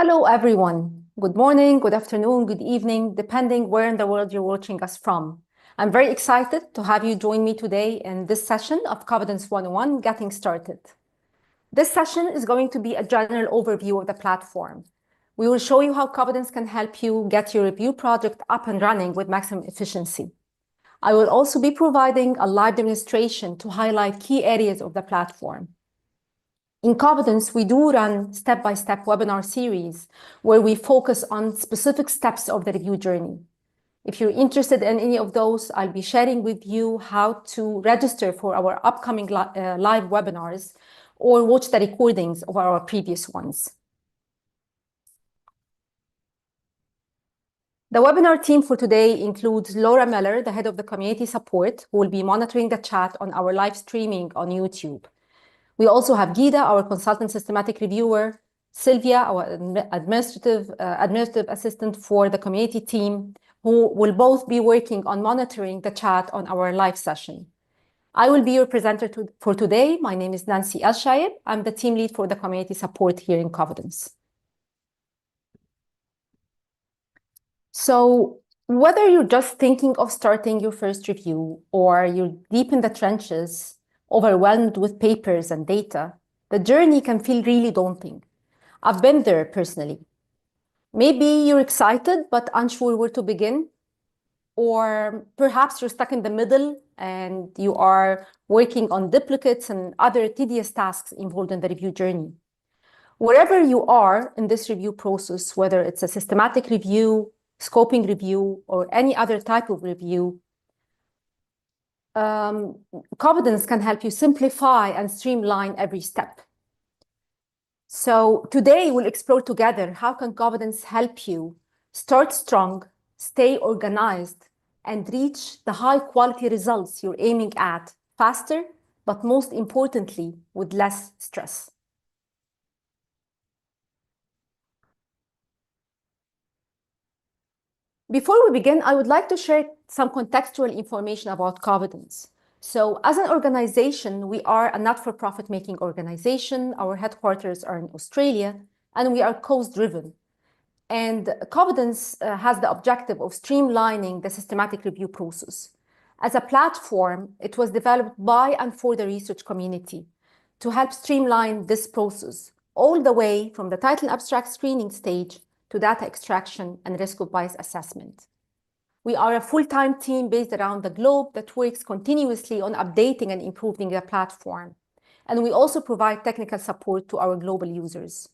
Hello, everyone. Good morning, good afternoon, good evening, depending where in the world you're watching us from. I'm very excited to have you join me today in this session of Covidence 101, Getting Started. This session is going to be a general overview of the platform. We will show you how Covidence can help you get your review project up and running with maximum efficiency. I will also be providing a live demonstration to highlight key areas of the platform. In Covidence, we do run step-by-step webinar series where we focus on specific steps of the review journey. If you're interested in any of those, I'll be sharing with you how to register for our upcoming live webinars or watch the recordings of our previous ones. The webinar team for today includes Laura Miller, the head of the community support, who will be monitoring the chat on our live streaming on YouTube. We also have Gida, our consultant systematic reviewer, Sylvia, our administrative assistant for the community team, who will both be working on monitoring the chat on our live session. I will be your presenter for today. My name is Nancy El-Shayeb. I'm the team lead for the community support here in Covidence. So whether you're just thinking of starting your first review or you're deep in the trenches, overwhelmed with papers and data, the journey can feel really daunting. I've been there personally. Maybe you're excited but unsure where to begin, or perhaps you're stuck in the middle and you are working on duplicates and other tedious tasks involved in the review journey. Wherever you are in this review process, whether it's a systematic review, scoping review, or any other type of review, Covidence can help you simplify and streamline every step. So today we'll explore together how can Covidence help you start strong, stay organized, and reach the high quality results you're aiming at faster, but most importantly, with less stress. Before we begin, I would like to share some contextual information about Covidence. So as an organization, we are a not-for-profit making organization. Our headquarters are in Australia, and we are cause-driven. And Covidence has the objective of streamlining the systematic review process. As a platform, it was developed by and for the research community to help streamline this process, all the way from the title abstract screening stage to data extraction and risk of bias assessment. We are a full-time team based around the globe that works continuously on updating and improving the platform. And we also provide technical support to our global users.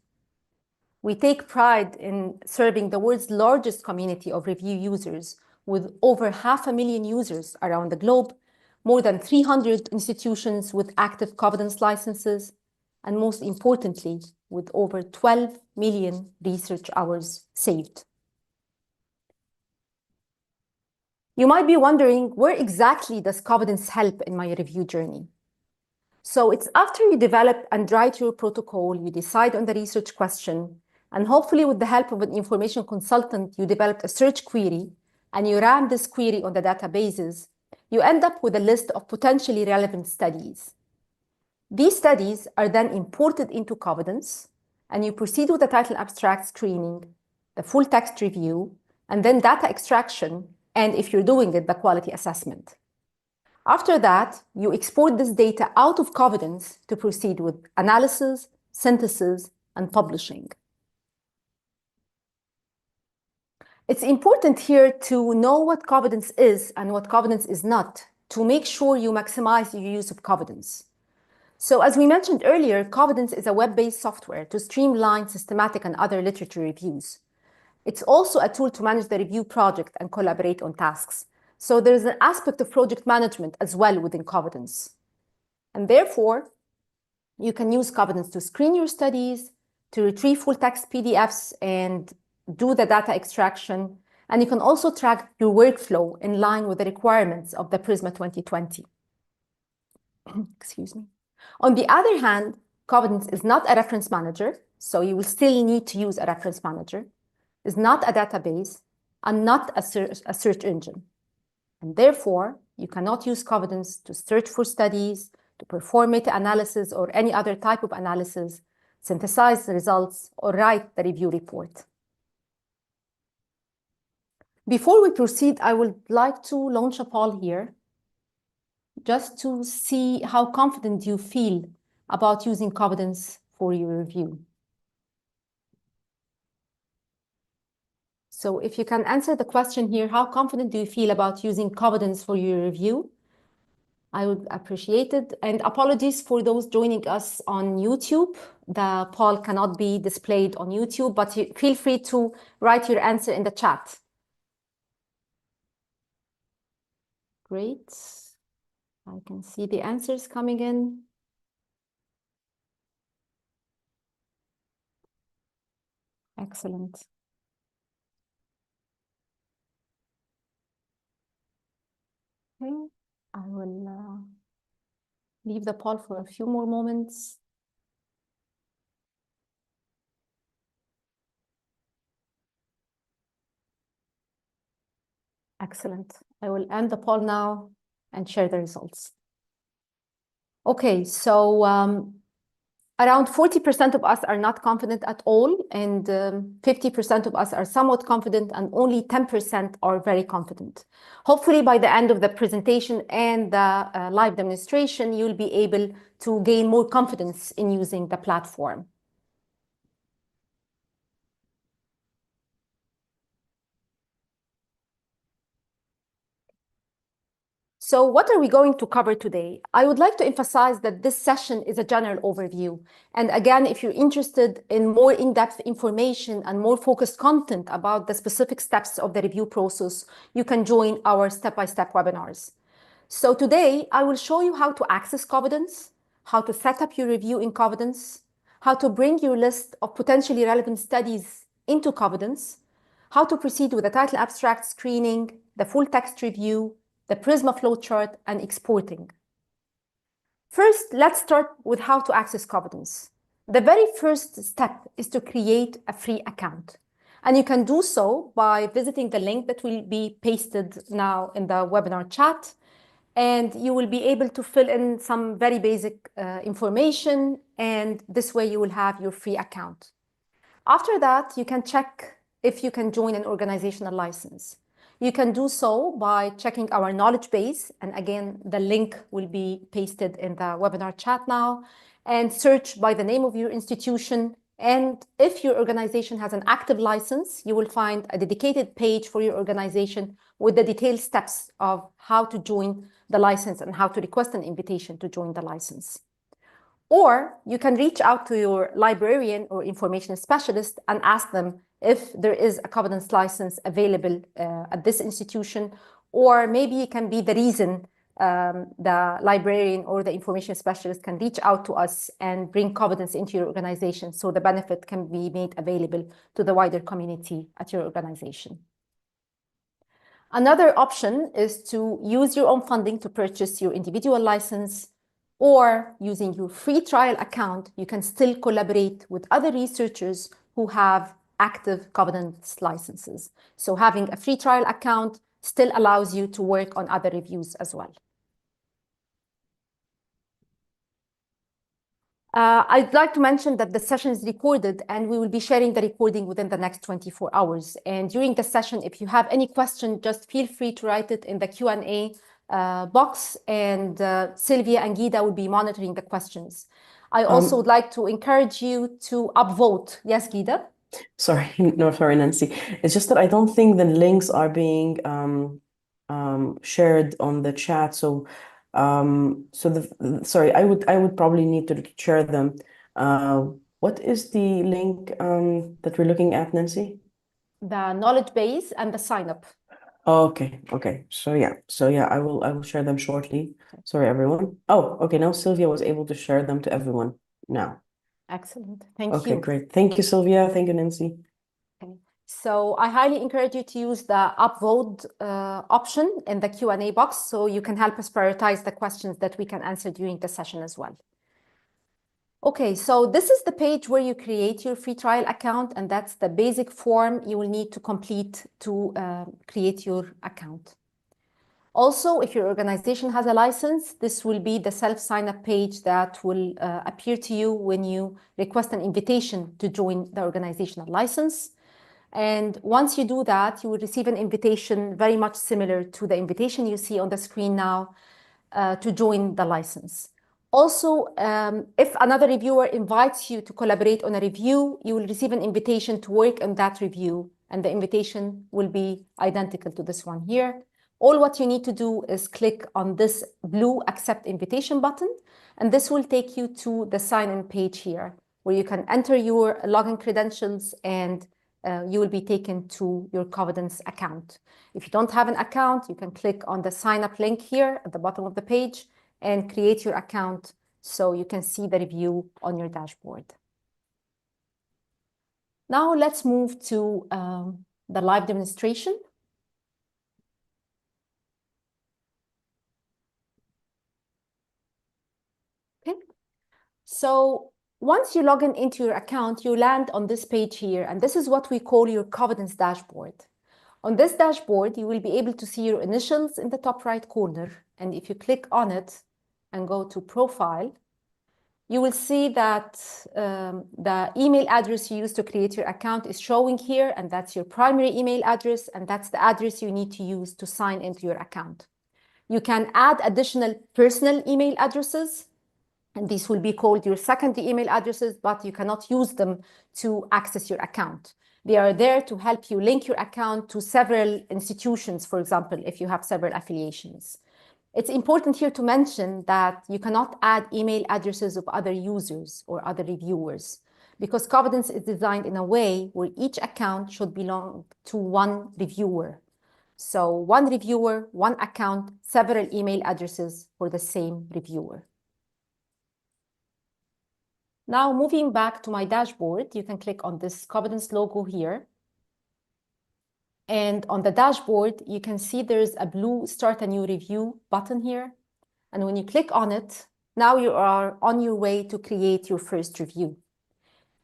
We take pride in serving the world's largest community of review users with over 500,000 users around the globe, more than 300 institutions with active Covidence licenses, and most importantly, with over 12 million research hours saved. You might be wondering, where exactly does Covidence help in my review journey? So it's after you develop and write your protocol, you decide on the research question, and hopefully with the help of an information consultant, you developed a search query, and you ran this query on the databases, you end up with a list of potentially relevant studies. These studies are then imported into Covidence, and you proceed with the title abstract screening, the full text review, and then data extraction, and if you're doing it, the quality assessment. After that, you export this data out of Covidence to proceed with analysis, synthesis, and publishing. It's important here to know what Covidence is and what Covidence is not to make sure you maximize your use of Covidence. So as we mentioned earlier, Covidence is a web-based software to streamline systematic and other literature reviews. It's also a tool to manage the review project and collaborate on tasks. So there's an aspect of project management as well within Covidence. And therefore, you can use Covidence to screen your studies, to retrieve full text PDFs and do the data extraction. And you can also track your workflow in line with the requirements of the PRISMA 2020. Excuse me. On the other hand, Covidence is not a reference manager, so you will still need to use a reference manager, is not a database, and not a search engine. And therefore, you cannot use Covidence to search for studies, to perform meta-analysis or any other type of analysis, synthesize the results, or write the review report. Before we proceed, I would like to launch a poll here just to see how confident you feel about using Covidence for your review. So if you can answer the question here, how confident do you feel about using Covidence for your review? I would appreciate it. And apologies for those joining us on YouTube. The poll cannot be displayed on YouTube, but feel free to write your answer in the chat. Great. I can see the answers coming in. Excellent. Okay, I will leave the poll for a few more moments. Excellent. I will end the poll now and share the results. Okay, so around 40% of us are not confident at all, and 50% of us are somewhat confident, and only 10% are very confident. Hopefully, by the end of the presentation and the live demonstration, you'll be able to gain more confidence in using the platform. So what are we going to cover today? I would like to emphasize that this session is a general overview. And again, if you're interested in more in-depth information and more focused content about the specific steps of the review process, you can join our step-by-step webinars. So today, I will show you how to access Covidence, how to set up your review in Covidence, how to bring your list of potentially relevant studies into Covidence, how to proceed with the title abstract screening, the full text review, the PRISMA flowchart, and exporting. First, let's start with how to access Covidence. The very first step is to create a free account. And you can do so by visiting the link that will be pasted now in the webinar chat. And you will be able to fill in some very basic information. And this way you will have your free account. After that, you can check if you can join an organizational license. You can do so by checking our knowledge base. And again, the link will be pasted in the webinar chat now, and search by the name of your institution. And if your organization has an active license, you will find a dedicated page for your organization with the detailed steps of how to join the license and how to request an invitation to join the license. Or you can reach out to your librarian or information specialist and ask them if there is a Covidence license available at this institution, or maybe it can be the reason the librarian or the information specialist can reach out to us and bring Covidence into your organization so the benefit can be made available to the wider community at your organization. Another option is to use your own funding to purchase your individual license, or using your free trial account, you can still collaborate with other researchers who have active Covidence licenses. So having a free trial account still allows you to work on other reviews as well. I'd like to mention that the session is recorded, and we will be sharing the recording within the next 24 hours. And during the session, if you have any question, just feel free to write it in the Q&A box, and Sylvia and Gida will be monitoring the questions. I also would like to encourage you to upvote. Yes, Gida? Sorry, no, sorry, Nancy. It's just that I don't think the links are being shared on the chat. So, sorry, I would probably need to share them. What is the link that we're looking at, Nancy? The knowledge base and the sign up. Oh, okay. So yeah, I will share them shortly. Sorry, everyone. Oh, okay. Now Sylvia was able to share them to everyone now. Excellent. Thank you. Okay, great. Thank you, Sylvia. Thank you, Nancy. Okay. So I highly encourage you to use the upvote option in the Q&A box, so you can help us prioritize the questions that we can answer during the session as well. Okay, so this is the page where you create your free trial account, and that's the basic form you will need to complete to create your account. Also, if your organization has a license, this will be the self-sign-up page that will appear to you when you request an invitation to join the organizational license. And once you do that, you will receive an invitation very much similar to the invitation you see on the screen now to join the license. Also, if another reviewer invites you to collaborate on a review, you will receive an invitation to work on that review, and the invitation will be identical to this one here. All what you need to do is click on this blue accept invitation button, and this will take you to the sign-in page here, where you can enter your login credentials and you will be taken to your Covidence account. If you don't have an account, you can click on the sign up link here at the bottom of the page and create your account so you can see the review on your dashboard. Now let's move to the live demonstration. Okay, so once you log into your account, you land on this page here, and this is what we call your Covidence dashboard. On this dashboard, you will be able to see your initials in the top right corner. And if you click on it and go to Profile, you will see that the email address you used to create your account is showing here, and that's your primary email address, and that's the address you need to use to sign into your account. You can add additional personal email addresses, and these will be called your secondary email addresses, but you cannot use them to access your account. They are there to help you link your account to several institutions, for example, if you have several affiliations. It's important here to mention that you cannot add email addresses of other users or other reviewers, because Covidence is designed in a way where each account should belong to one reviewer. So one reviewer, one account, several email addresses for the same reviewer. Now, moving back to my dashboard, you can click on this Covidence logo here. And on the dashboard, you can see there's a blue Start a New Review button here. And when you click on it, now you are on your way to create your first review.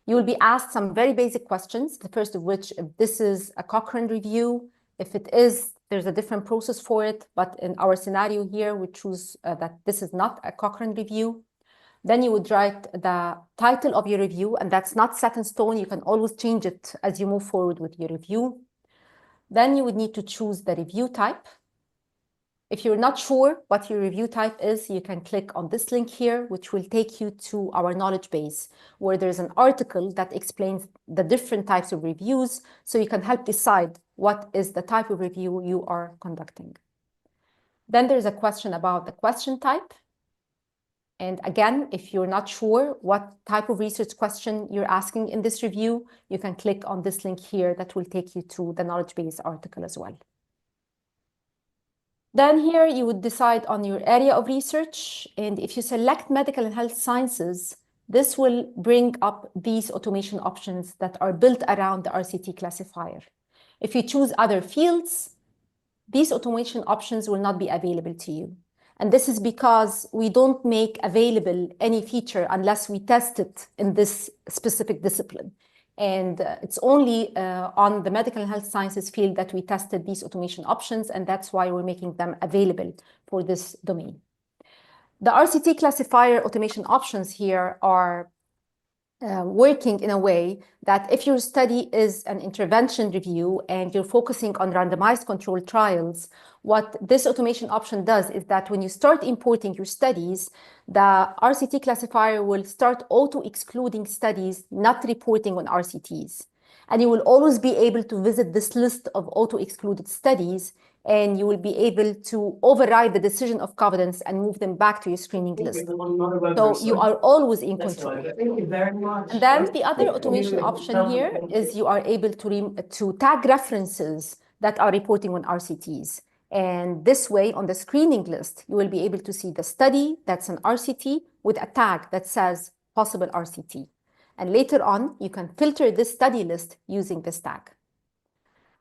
You will be asked some very basic questions, the first of which, if this is a Cochrane review. If it is, there's a different process for it. But in our scenario here, we choose that this is not a Cochrane review. Then you would write the title of your review, and that's not set in stone. You can always change it as you move forward with your review. Then you would need to choose the review type. If you're not sure what your review type is, you can click on this link here, which will take you to our knowledge base, where there's an article that explains the different types of reviews, so you can help decide what is the type of review you are conducting. Then there's a question about the question type. And again, if you're not sure what type of research question you're asking in this review, you can click on this link here that will take you to the knowledge base article as well. Then here you would decide on your area of research. And if you select medical and health sciences, this will bring up these automation options that are built around the RCT classifier. If you choose other fields, these automation options will not be available to you. And this is because we don't make available any feature unless we test it in this specific discipline. And it's only on the medical and health sciences field that we tested these automation options, and that's why we're making them available for this domain. The RCT classifier automation options here are working in a way that if your study is an intervention review and you're focusing on randomized controlled trials, what this automation option does is that when you start importing your studies, the RCT classifier will start auto-excluding studies not reporting on RCTs. And you will always be able to visit this list of auto-excluded studies, and you will be able to override the decision of Covidence and move them back to your screening list. So you are always in control. Thank you very much. And then the other automation option here is you are able to tag references that are reporting on RCTs. And this way, on the screening list, you will be able to see the study that's an RCT with a tag that says possible RCT. And later on, you can filter this study list using this tag.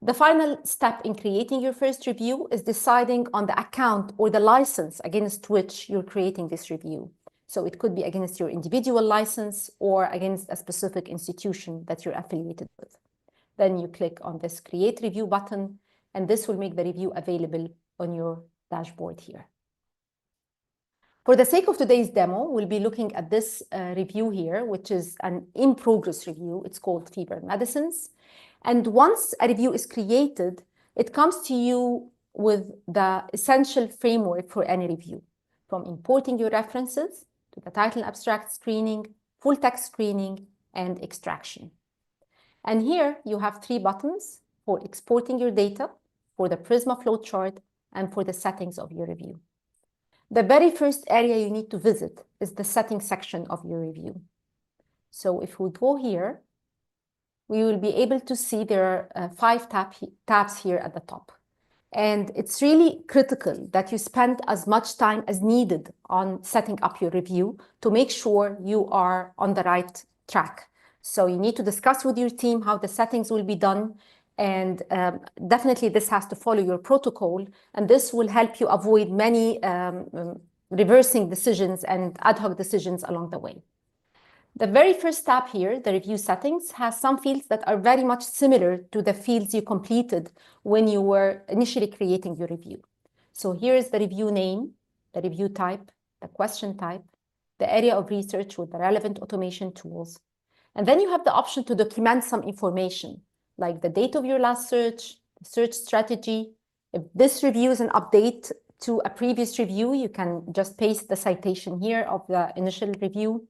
The final step in creating your first review is deciding on the account or the license against which you're creating this review. So it could be against your individual license or against a specific institution that you're affiliated with. Then you click on this Create Review button, and this will make the review available on your dashboard here. For the sake of today's demo, we'll be looking at this review here, which is an in-progress review. It's called Fever Medicines. And once a review is created, it comes to you with the essential framework for any review, from importing your references to the title abstract screening, full text screening, and extraction. And here you have 3 buttons for exporting your data, for the PRISMA flowchart, and for the settings of your review. The very first area you need to visit is the settings section of your review. So if we go here, we will be able to see there are 5 tabs here at the top. And it's really critical that you spend as much time as needed on setting up your review to make sure you are on the right track. So you need to discuss with your team how the settings will be done. And definitely this has to follow your protocol. And this will help you avoid many reversing decisions and ad hoc decisions along the way. The very first tab here, the review settings, has some fields that are very much similar to the fields you completed when you were initially creating your review. So here is the review name, the review type, the question type, the area of research with the relevant automation tools. And then you have the option to document some information, like the date of your last search, the search strategy. If this review is an update to a previous review, you can just paste the citation here of the initial review.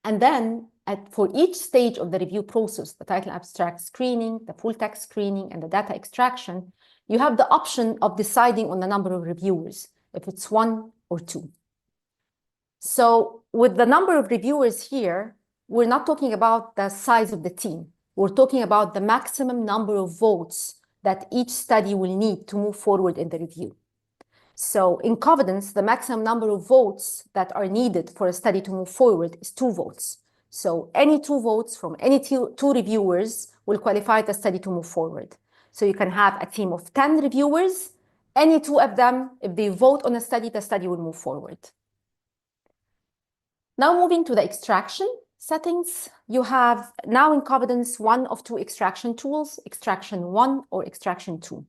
And then for each stage of the review process, the title abstract screening, the full text screening, and the data extraction, you have the option of deciding on the number of reviewers, if it's 1 or 2. So with the number of reviewers here, we're not talking about the size of the team. We're talking about the maximum number of votes that each study will need to move forward in the review. So in Covidence, the maximum number of votes that are needed for a study to move forward is 2 votes. So any 2 votes from any two reviewers will qualify the study to move forward. So you can have a team of 10 reviewers. Any 2 of them, if they vote on a study, the study will move forward. Now moving to the extraction settings, you have now in Covidence 1 of 2 extraction tools, extraction 1 or extraction 2.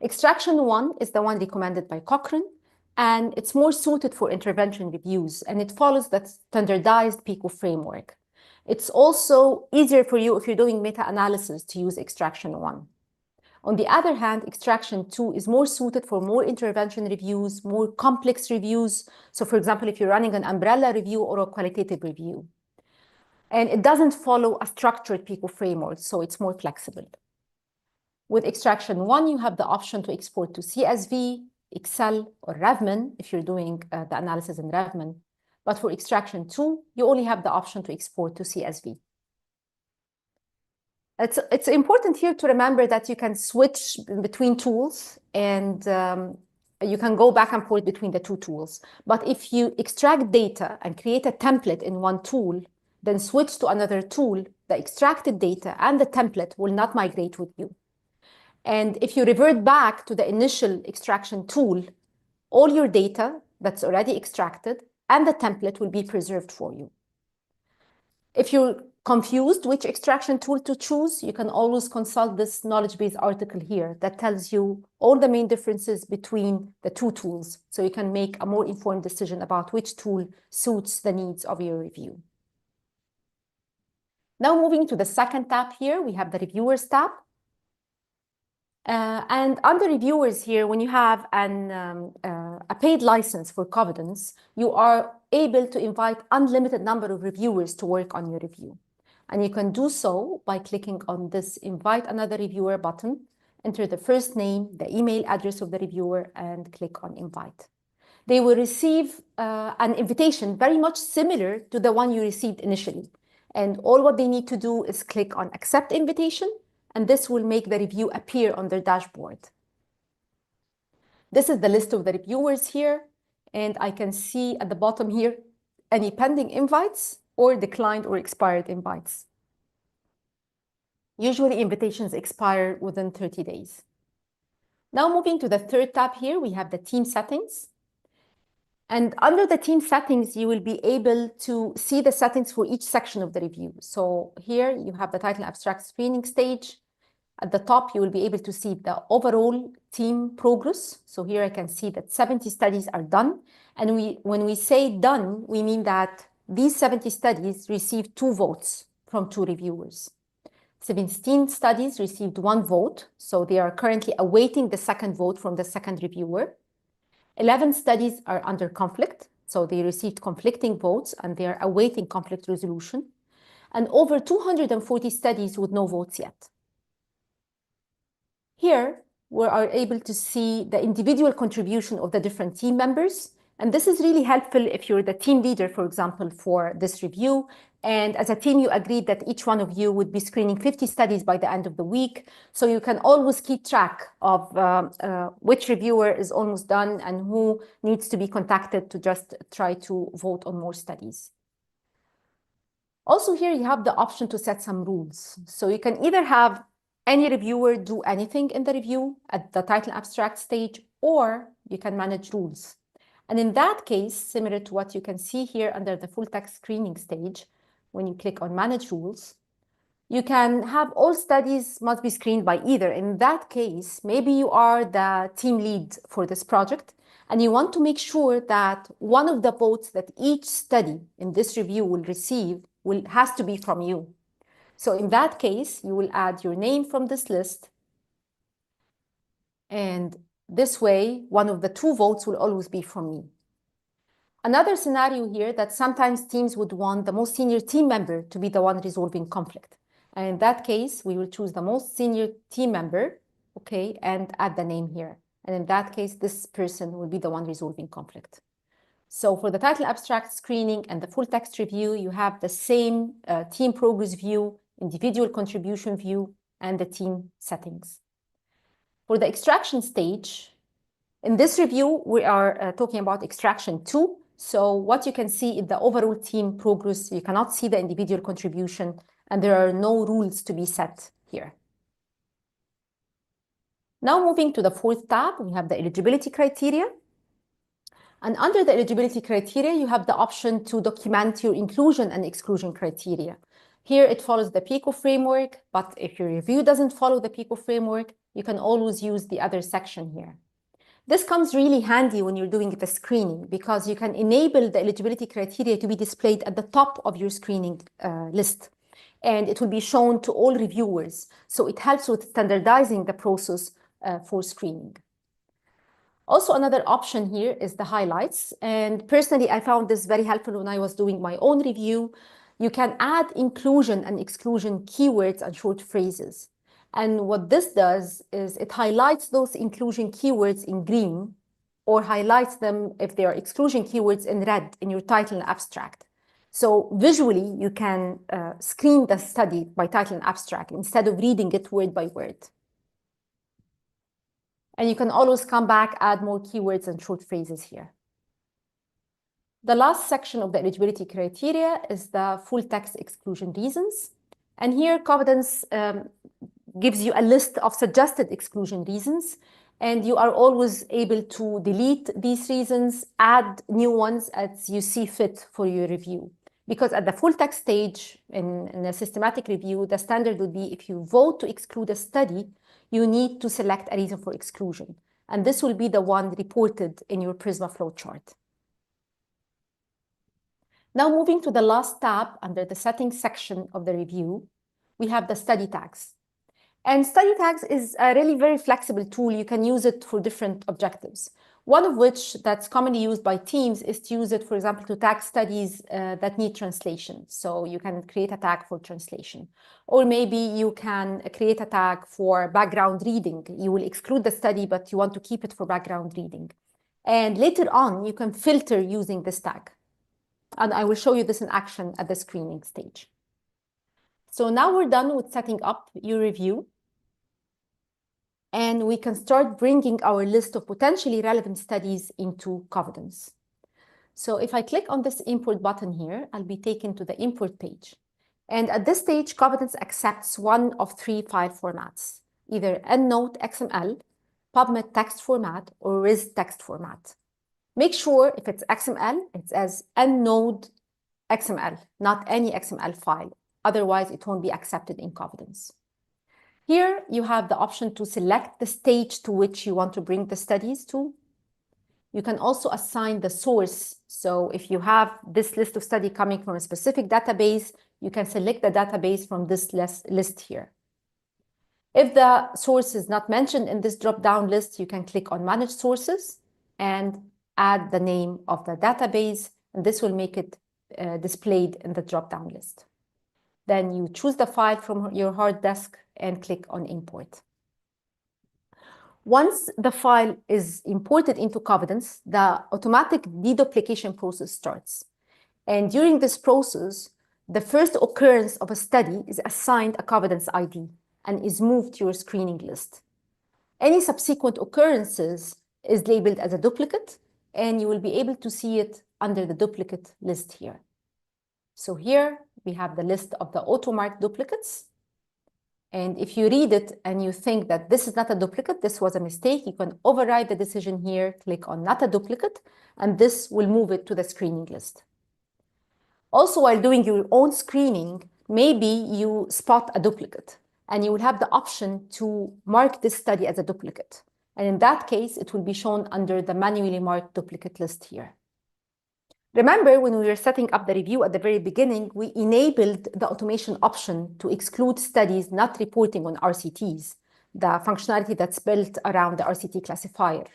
Extraction 1 is the one recommended by Cochrane, and it's more suited for intervention reviews, and it follows the standardized PICO framework. It's also easier for you if you're doing meta-analysis to use extraction 1. On the other hand, extraction 2 is more suited for more intervention reviews, more complex reviews. So for example, if you're running an umbrella review or a qualitative review. And it doesn't follow a structured PICO framework, so it's more flexible. With extraction 1, you have the option to export to CSV, Excel, or Revman if you're doing the analysis in Revman. But for extraction 2, you only have the option to export to CSV. It's important here to remember that you can switch between tools and you can go back and forth between the 2 tools. But if you extract data and create a template in one tool, then switch to another tool, the extracted data and the template will not migrate with you. And if you revert back to the initial extraction tool, all your data that's already extracted and the template will be preserved for you. If you're confused which extraction tool to choose, you can always consult this knowledge base article here that tells you all the main differences between the 2 tools, so you can make a more informed decision about which tool suits the needs of your review. Now moving to the second tab here, we have the Reviewers tab. And under Reviewers here, when you have a paid license for Covidence, you are able to invite unlimited number of reviewers to work on your review. And you can do so by clicking on this Invite Another Reviewer button, enter the first name, the email address of the reviewer, and click on Invite. They will receive an invitation very much similar to the one you received initially. And all what they need to do is click on Accept Invitation, and this will make the review appear on their dashboard. This is the list of the reviewers here, and I can see at the bottom here any pending invites or declined or expired invites. Usually invitations expire within 30 days. Now moving to the third tab here, we have the team settings. And under the team settings, you will be able to see the settings for each section of the review. So here you have the title abstract screening stage. At the top, you will be able to see the overall team progress. So here I can see that 70 studies are done. And when we say done, we mean that these 70 studies received 2 votes from 2 reviewers. 17 studies received 1 vote, so they are currently awaiting the second vote from the second reviewer. 11 studies are under conflict, so they received conflicting votes and they are awaiting conflict resolution. And over 240 studies with no votes yet. Here, we are able to see the individual contribution of the different team members. And this is really helpful if you're the team leader, for example, for this review. And as a team, you agreed that each one of you would be screening 50 studies by the end of the week. So you can always keep track of which reviewer is almost done and who needs to be contacted to just try to vote on more studies. Also here, you have the option to set some rules. So you can either have any reviewer do anything in the review at the title abstract stage, or you can manage rules. And in that case, similar to what you can see here under the full text screening stage, when you click on manage rules, you can have all studies must be screened by either. In that case, maybe you are the team lead for this project, and you want to make sure that one of the votes that each study in this review will receive has to be from you. So in that case, you will add your name from this list. And this way, one of the 2 votes will always be from me. Another scenario here that sometimes teams would want the most senior team member to be the one resolving conflict. And in that case, we will choose the most senior team member, okay, and add the name here. And in that case, this person will be the one resolving conflict. So for the title abstract screening and the full text review, you have the same team progress view, individual contribution view, and the team settings. For the extraction stage, in this review, we are talking about extraction 2. So what you can see in the overall team progress, you cannot see the individual contribution, and there are no rules to be set here. Now moving to the 4th tab, we have the eligibility criteria. And under the eligibility criteria, you have the option to document your inclusion and exclusion criteria. Here it follows the PICO framework, but if your review doesn't follow the PICO framework, you can always use the other section here. This comes really handy when you're doing the screening because you can enable the eligibility criteria to be displayed at the top of your screening list. And it will be shown to all reviewers. So it helps with standardizing the process for screening. Also, another option here is the highlights. And personally, I found this very helpful when I was doing my own review. You can add inclusion and exclusion keywords and short phrases. And what this does is it highlights those inclusion keywords in green or highlights them if they are exclusion keywords in red in your title and abstract. So visually, you can screen the study by title and abstract instead of reading it word by word. And you can always come back, add more keywords and short phrases here. The last section of the eligibility criteria is the full text exclusion reasons. And here, Covidence gives you a list of suggested exclusion reasons. And you are always able to delete these reasons, add new ones as you see fit for your review. Because at the full text stage in a systematic review, the standard would be if you vote to exclude a study, you need to select a reason for exclusion. And this will be the one reported in your PRISMA flowchart. Now moving to the last tab under the settings section of the review, we have the study tags. And study tags is a really very flexible tool. You can use it for different objectives. One of which that's commonly used by teams is to use it, for example, to tag studies that need translation. So you can create a tag for translation. Or maybe you can create a tag for background reading. You will exclude the study, but you want to keep it for background reading. And later on, you can filter using this tag. And I will show you this in action at the screening stage. So now we're done with setting up your review. And we can start bringing our list of potentially relevant studies into Covidence. So if I click on this import button here, I'll be taken to the import page. And at this stage, Covidence accepts one of 3 file formats, either EndNote XML, PubMed text format, or RIS text format. Make sure if it's XML, it's as EndNote XML, not any XML file. Otherwise, it won't be accepted in Covidence. Here you have the option to select the stage to which you want to bring the studies to. You can also assign the source. So if you have this list of study coming from a specific database, you can select the database from this list here. If the source is not mentioned in this drop-down list, you can click on Manage Sources and add the name of the database, and this will make it displayed in the drop-down list. Then you choose the file from your hard disk and click on Import. Once the file is imported into Covidence, the automatic deduplication process starts. And during this process, the first occurrence of a study is assigned a Covidence ID and is moved to your screening list. Any subsequent occurrences is labeled as a duplicate, and you will be able to see it under the duplicate list here. So here we have the list of the auto-marked duplicates. And if you read it and you think that this is not a duplicate, this was a mistake, you can override the decision here, click on not a duplicate, and this will move it to the screening list. Also, while doing your own screening, maybe you spot a duplicate and you will have the option to mark this study as a duplicate. And in that case, it will be shown under the manually marked duplicate list here. Remember, when we were setting up the review at the very beginning, we enabled the automation option to exclude studies not reporting on RCTs, the functionality that's built around the RCT classifier.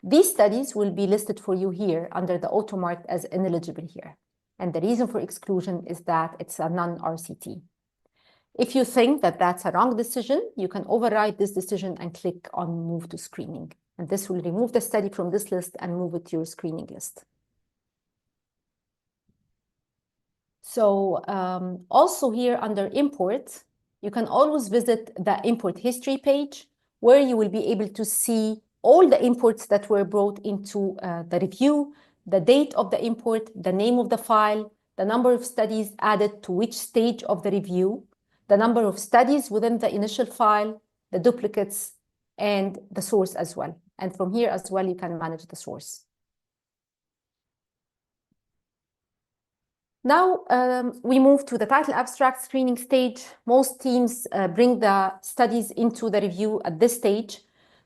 These studies will be listed for you here under the auto-marked as ineligible here. And the reason for exclusion is that it's a non-RCT. If you think that that's a wrong decision, you can override this decision and click on Move to Screening. And this will remove the study from this list and move it to your screening list. So also here under Import, you can always visit the Import History page, where you will be able to see all the imports that were brought into the review, the date of the import, the name of the file, the number of studies added to which stage of the review, the number of studies within the initial file, the duplicates, and the source as well. And from here as well, you can manage the source. Now we move to the title abstract screening stage. Most teams bring the studies into the review at this stage.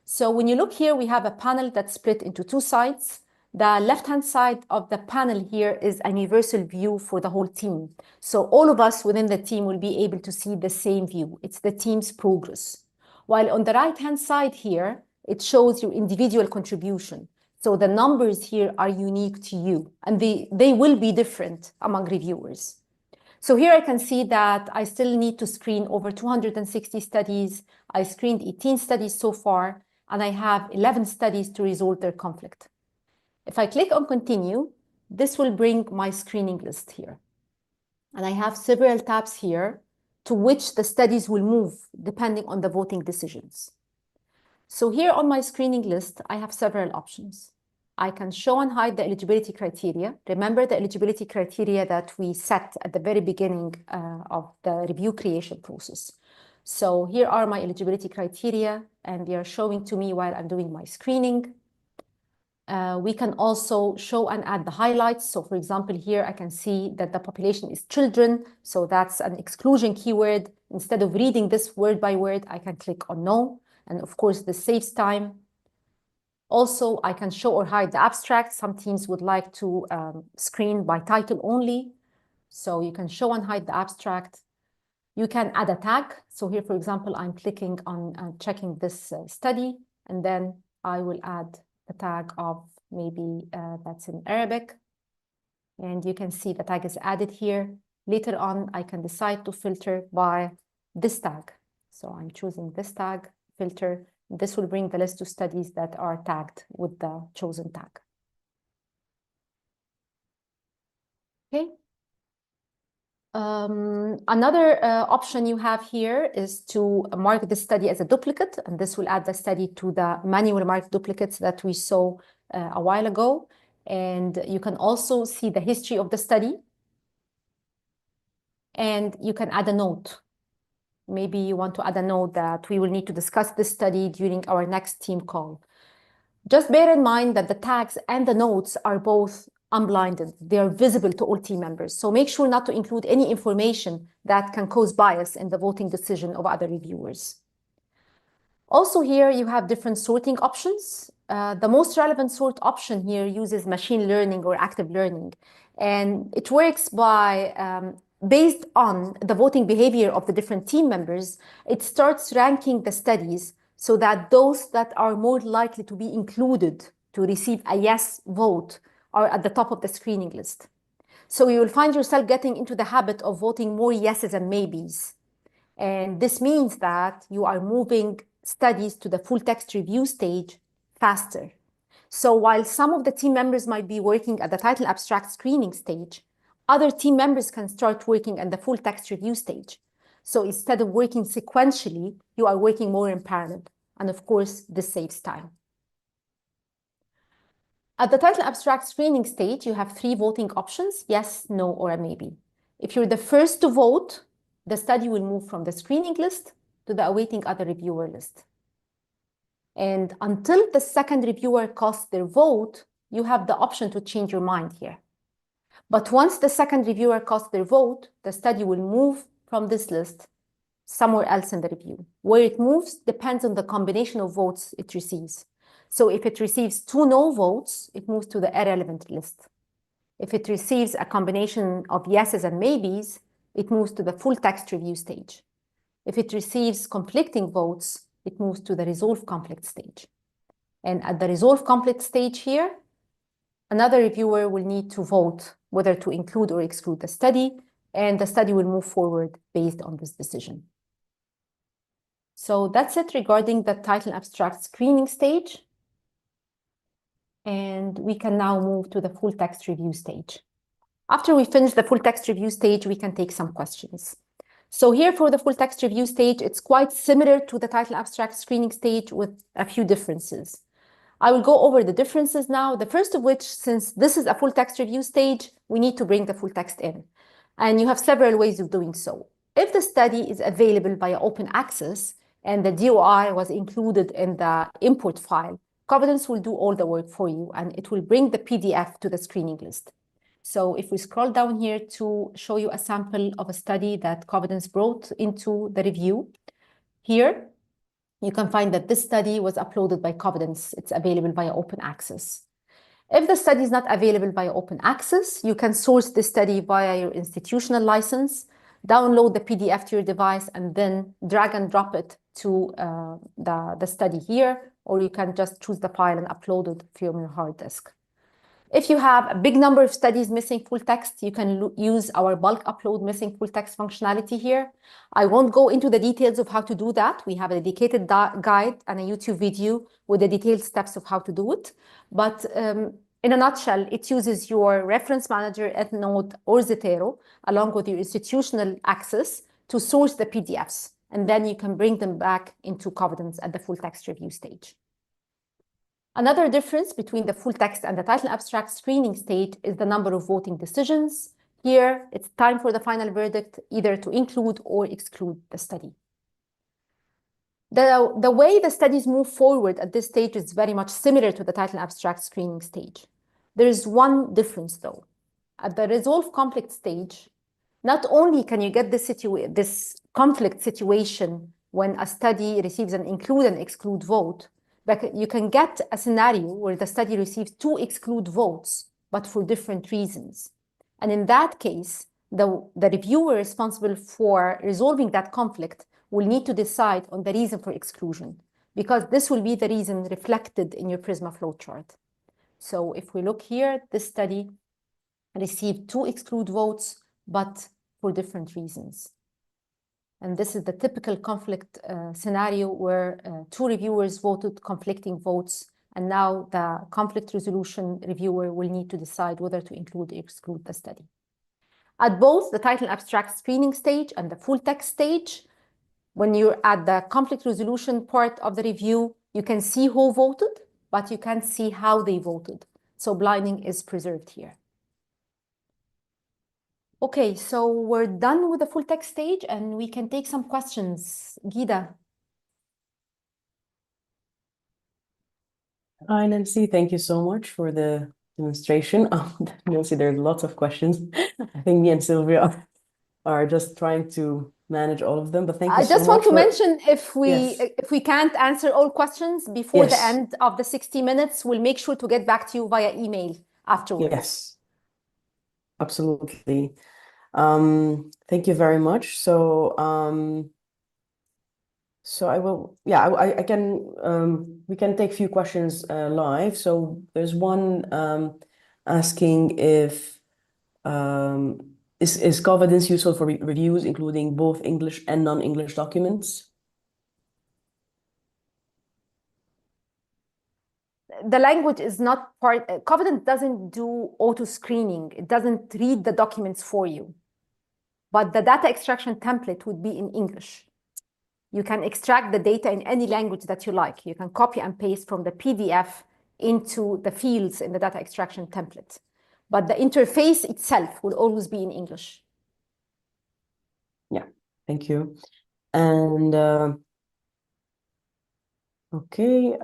So when you look here, we have a panel that's split into two sides. The left-hand side of the panel here is a universal view for the whole team. So all of us within the team will be able to see the same view. It's the team's progress. While on the right-hand side here, it shows your individual contribution. So the numbers here are unique to you, and they will be different among reviewers. So here I can see that I still need to screen over 260 studies. I screened 18 studies so far, and I have 11 studies to resolve their conflict. If I click on Continue, this will bring my screening list here. And I have several tabs here to which the studies will move depending on the voting decisions. So here on my screening list, I have several options. I can show and hide the eligibility criteria. Remember the eligibility criteria that we set at the very beginning of the review creation process. So here are my eligibility criteria, and they are showing to me while I'm doing my screening. We can also show and add the highlights. So for example, here I can see that the population is children. So that's an exclusion keyword. Instead of reading this word by word, I can click on No. And of course, this saves time. Also, I can show or hide the abstract. Some teams would like to screen by title only. So you can show and hide the abstract. You can add a tag. So here, for example, I'm clicking on checking this study, and then I will add a tag of maybe that's in Arabic. And you can see the tag is added here. Later on, I can decide to filter by this tag. So I'm choosing this tag, filter. This will bring the list of studies that are tagged with the chosen tag. Okay. Another option you have here is to mark the study as a duplicate, and this will add the study to the manual marked duplicates that we saw a while ago. And you can also see the history of the study. And you can add a note. Maybe you want to add a note that we will need to discuss this study during our next team call. Just bear in mind that the tags and the notes are both unblinded. They are visible to all team members. So make sure not to include any information that can cause bias in the voting decision of other reviewers. Also here, you have different sorting options. The most relevant sort option here uses machine learning or active learning. And it works by, based on the voting behavior of the different team members, it starts ranking the studies so that those that are more likely to be included to receive a yes vote are at the top of the screening list. So you will find yourself getting into the habit of voting more yeses and maybes. And this means that you are moving studies to the full text review stage faster. So while some of the team members might be working at the title abstract screening stage, other team members can start working at the full text review stage. So instead of working sequentially, you are working more in parallel. And of course, this saves time. At the title abstract screening stage, you have 3 voting options: yes, no, or a maybe. If you're the first to vote, the study will move from the screening list to the awaiting other reviewer list. And until the second reviewer casts their vote, you have the option to change your mind here. But once the second reviewer casts their vote, the study will move from this list somewhere else in the review. Where it moves depends on the combination of votes it receives. So if it receives 2 no votes, it moves to the irrelevant list. If it receives a combination of yeses and maybes, it moves to the full text review stage. If it receives conflicting votes, it moves to the resolve conflict stage. And at the resolve conflict stage here, another reviewer will need to vote whether to include or exclude the study, and the study will move forward based on this decision. So that's it regarding the title abstract screening stage. And we can now move to the full text review stage. After we finish the full text review stage, we can take some questions. So here for the full text review stage, it's quite similar to the title abstract screening stage with a few differences. I will go over the differences now. The first of which, since this is a full text review stage, we need to bring the full text in. And you have several ways of doing so. If the study is available via open access and the DOI was included in the import file, Covidence will do all the work for you, and it will bring the PDF to the screening list. So if we scroll down here to show you a sample of a study that Covidence brought into the review, here you can find that this study was uploaded by Covidence. It's available via open access. If the study is not available via open access, you can source this study via your institutional license, download the PDF to your device, and then drag and drop it to the study here, or you can just choose the file and upload it from your hard disk. If you have a big number of studies missing full text, you can use our bulk upload missing full text functionality here. I won't go into the details of how to do that. We have a dedicated guide and a YouTube video with the detailed steps of how to do it. But in a nutshell, it uses your reference manager, EndNote, or Zotero, along with your institutional access to source the PDFs. And then you can bring them back into Covidence at the full text review stage. Another difference between the full text and the title abstract screening stage is the number of voting decisions. Here, it's time for the final verdict, either to include or exclude the study. The way the studies move forward at this stage is very much similar to the title abstract screening stage. There is one difference, though. At the resolve conflict stage, not only can you get this conflict situation when a study receives an include and exclude vote, but you can get a scenario where the study receives 2 exclude votes, but for different reasons. And in that case, the reviewer responsible for resolving that conflict will need to decide on the reason for exclusion, because this will be the reason reflected in your PRISMA flowchart. So if we look here, this study received 2 exclude votes, but for different reasons. And this is the typical conflict scenario where 2 reviewers voted conflicting votes, and now the conflict resolution reviewer will need to decide whether to include or exclude the study. At both the title abstract screening stage and the full text stage, when you're at the conflict resolution part of the review, you can see who voted, but you can't see how they voted. So blinding is preserved here. Okay, so we're done with the full text stage and we can take some questions. Gida. Hi, Nancy. Thank you so much for the demonstration. Nancy, there's lots of questions. I think me and Sylvia are just trying to manage all of them, but thank you I so just want much to for, mention yes, if we can't answer all questions before the yes, end of the 60 minutes, we'll make sure to get back to you via email afterwards. yes, absolutely. Thank you very much. So I will, yeah, I can, we can take a few questions live. So there's one asking if is Covidence useful for reviews, including both English and non-English documents? The language is not part, Covidence doesn't do auto screening. It doesn't read the documents for you. But the data extraction template would be in English. You can extract the data in any language that you like. You can copy and paste from the PDF into the fields in the data extraction template. But the interface itself will always be in English. Yeah, thank you. And okay,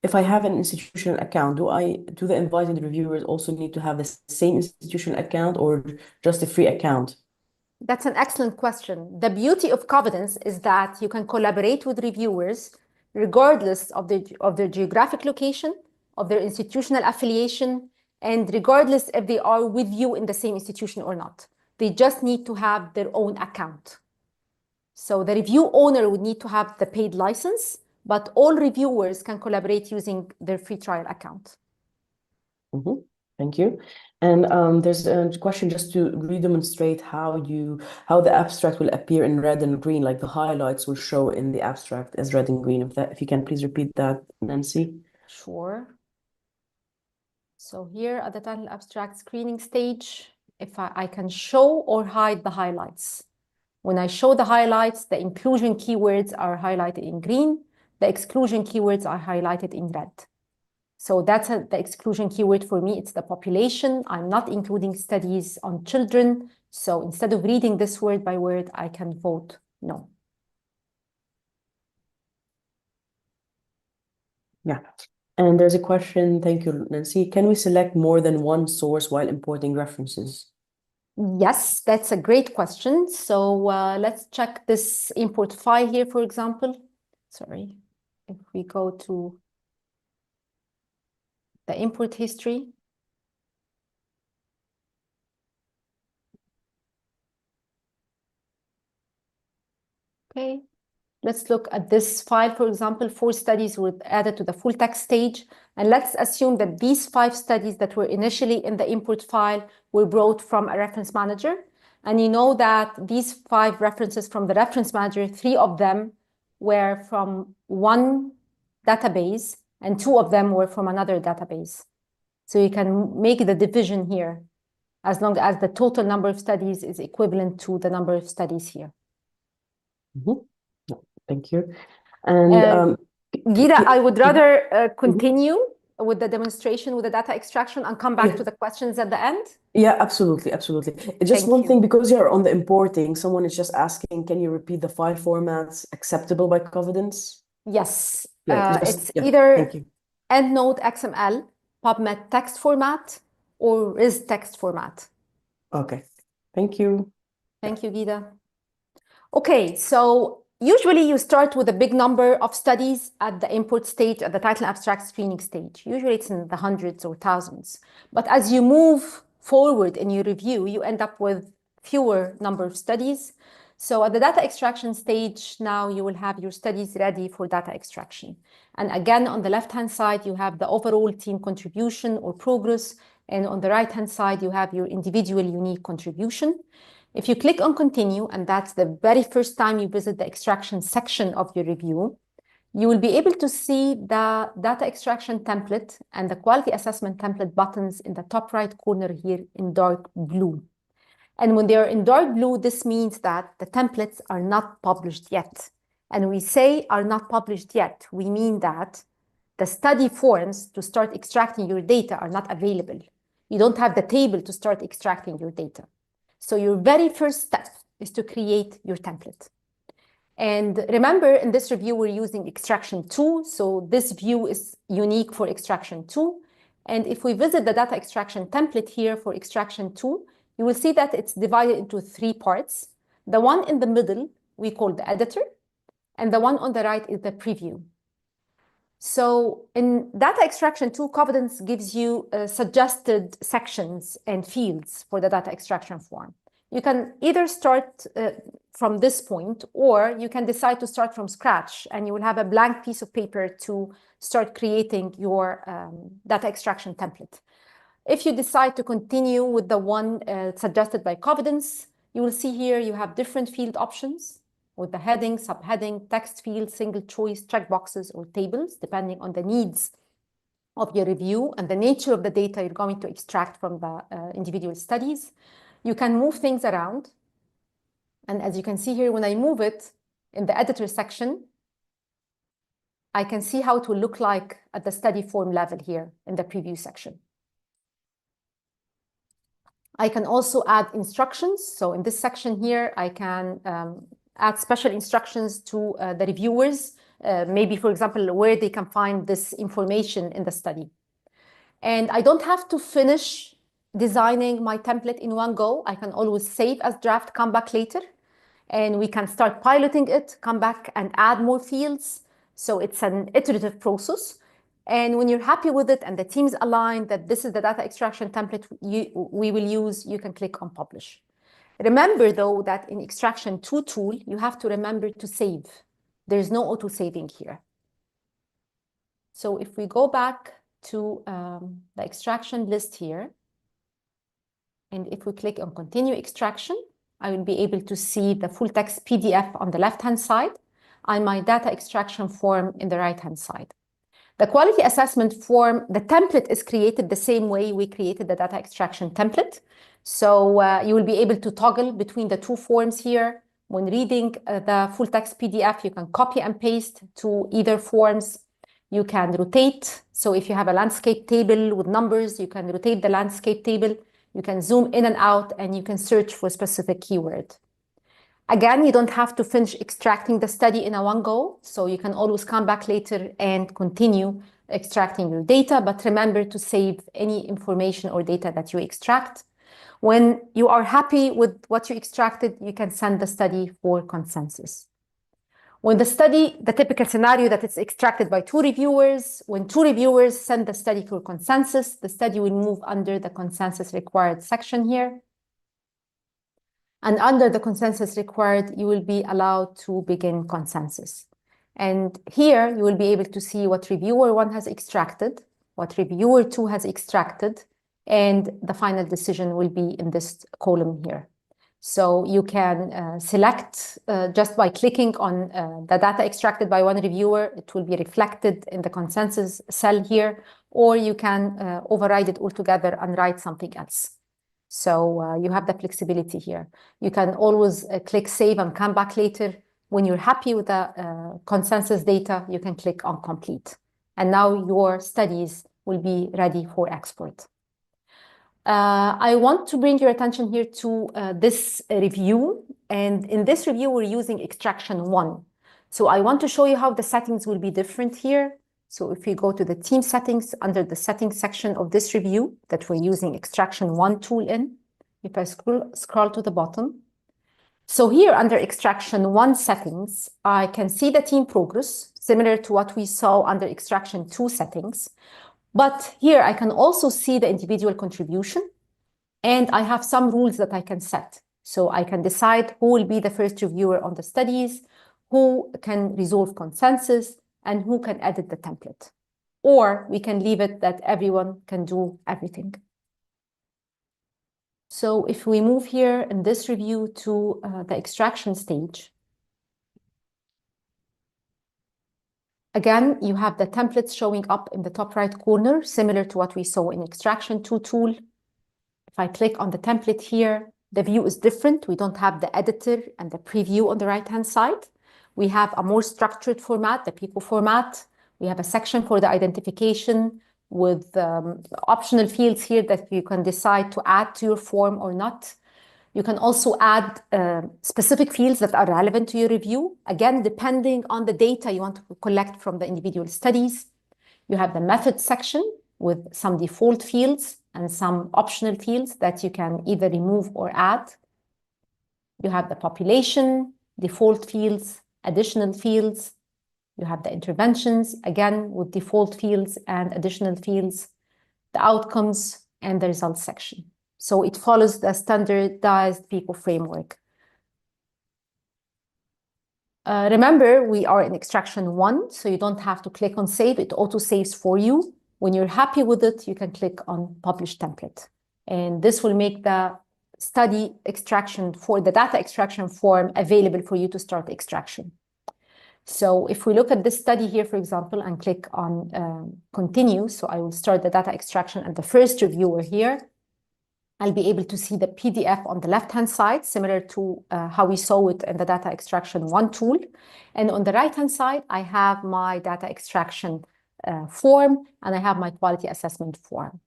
if I have an institutional account, do the invited reviewers also need to have the same institutional account or just a free account? That's an excellent question. The beauty of Covidence is that you can collaborate with reviewers regardless of their geographic location, of their institutional affiliation, and regardless if they are with you in the same institution or not. They just need to have their own account. So the review owner would need to have the paid license, but all reviewers can collaborate using their free trial account. Mm-hmm. Thank you. And there's a question just to redemonstrate how the abstract will appear in red and green, like the highlights will show in the abstract as red and green. If you can please repeat that, Nancy. Sure. So here at the title abstract screening stage, if I can show or hide the highlights. When I show the highlights, the inclusion keywords are highlighted in green. The exclusion keywords are highlighted in red. So that's the exclusion keyword for me. It's the population. I'm not including studies on children. So instead of reading this word by word, I can vote no. Yeah. And there's a question, thank you, Nancy. Can we select more than one source while importing references? Yes, that's a great question. So let's check this import file here, for example. Sorry, if we go to the import history. Okay, let's look at this file, for example. 4 studies were added to the full text stage. And let's assume that these 5 studies that were initially in the import file were brought from a reference manager. And you know that these 5 references from the reference manager, 3 of them were from one database and 2 of them were from another database. So you can make the division here as long as the total number of studies is equivalent to the number of studies here. Mm-hmm. Thank you. And Gita, I would rather Mhm. continue with the demonstration with the data extraction and come back to the questions at the end. Yeah, absolutely, absolutely. Just Thank one you. thing, because you're on the importing, someone is just asking, can you repeat the file formats acceptable by Covidence? Yes, it's Thank either you. EndNote XML, PubMed text format, or RIS text format. Okay, thank you. Thank you, Gita. Okay, so usually you start with a big number of studies at the import stage, at the title abstract screening stage. Usually it's in the hundreds or thousands. But as you move forward in your review, you end up with fewer number of studies. So at the data extraction stage, now you will have your studies ready for data extraction. And again, on the left-hand side, you have the overall team contribution or progress. And on the right-hand side, you have your individual unique contribution. If you click on continue, and that's the very first time you visit the extraction section of your review, you will be able to see the data extraction template and the quality assessment template buttons in the top right corner here in dark blue. And when they are in dark blue, this means that the templates are not published yet. And we say are not published yet, we mean that the study forms to start extracting your data are not available. You don't have the table to start extracting your data. So your very first step is to create your template. And remember, in this review, we're using extraction 2. So this view is unique for extraction 2. And if we visit the data extraction template here for extraction 2, you will see that it's divided into 3 parts. The one in the middle, we call the editor, and the one on the right is the preview. So in data extraction tool, Covidence gives you suggested sections and fields for the data extraction form. You can either start from this point, or you can decide to start from scratch, and you will have a blank piece of paper to start creating your data extraction template. If you decide to continue with the one suggested by Covidence, you will see here you have different field options with the heading, subheading, text field, single choice, checkboxes, or tables, depending on the needs of your review and the nature of the data you're going to extract from the individual studies. You can move things around. And as you can see here, when I move it in the editor section, I can see how it will look like at the study form level here in the preview section. I can also add instructions. So in this section here, I can add special instructions to the reviewers, maybe, for example, where they can find this information in the study. And I don't have to finish designing my template in one go. I can always save as draft, come back later, and we can start piloting it, come back and add more fields. So it's an iterative process. And when you're happy with it and the team's aligned that this is the data extraction template we will use, you can click on publish. Remember, though, that in extraction tool, you have to remember to save. There's no auto-saving here. So if we go back to the extraction list here, and if we click on continue extraction, I will be able to see the full text PDF on the left-hand side and my data extraction form in the right-hand side. The quality assessment form, the template is created the same way we created the data extraction template. So you will be able to toggle between the two forms here. When reading the full text PDF, you can copy and paste to either forms. You can rotate. So if you have a landscape table with numbers, you can rotate the landscape table. You can zoom in and out, and you can search for a specific keyword. Again, you don't have to finish extracting the study in a one go, so you can always come back later and continue extracting your data, but remember to save any information or data that you extract. When you are happy with what you extracted, you can send the study for consensus. When the study, the typical scenario that it's extracted by 2 reviewers, when 2 reviewers send the study for consensus, the study will move under the consensus required section here. And under the consensus required, you will be allowed to begin consensus. And here you will be able to see what reviewer 1 has extracted, what reviewer 2 has extracted, and the final decision will be in this column here. So you can select just by clicking on the data extracted by 1 reviewer, it will be reflected in the consensus cell here, or you can override it altogether and write something else. So you have the flexibility here. You can always click save and come back later. When you're happy with the consensus data, you can click on complete. And now your studies will be ready for export. I want to bring your attention here to this review. And in this review, we're using extraction 1. So I want to show you how the settings will be different here. So if you go to the team settings, under the settings section of this review that we're using extraction 1 tool in, if I scroll to the bottom. So here under extraction 1 settings, I can see the team progress, similar to what we saw under extraction 2 settings. But here I can also see the individual contribution, and I have some rules that I can set. So I can decide who will be the first reviewer on the studies, who can resolve consensus, and who can edit the template. Or we can leave it that everyone can do everything. So if we move here in this review to the extraction stage, again, you have the templates showing up in the top right corner, similar to what we saw in extraction 2 tool. If I click on the template here, the view is different. We don't have the editor and the preview on the right-hand side. We have a more structured format, the PICO format. We have a section for the identification with optional fields here that you can decide to add to your form or not. You can also add specific fields that are relevant to your review, again, depending on the data you want to collect from the individual studies. You have the method section with some default fields and some optional fields that you can either remove or add. You have the population, default fields, additional fields. You have the interventions, again, with default fields and additional fields, the outcomes, and the results section. So it follows the standardized PICO framework. Remember, we are in extraction 1, so you don't have to click on save. It auto-saves for you. When you're happy with it, you can click on publish template. And this will make the study extraction for the data extraction form available for you to start extraction. So if we look at this study here, for example, and click on continue, so I will start the data extraction and the first reviewer here, I'll be able to see the PDF on the left-hand side, similar to how we saw it in the data extraction 1 tool. And on the right-hand side, I have my data extraction form, and I have my quality assessment form.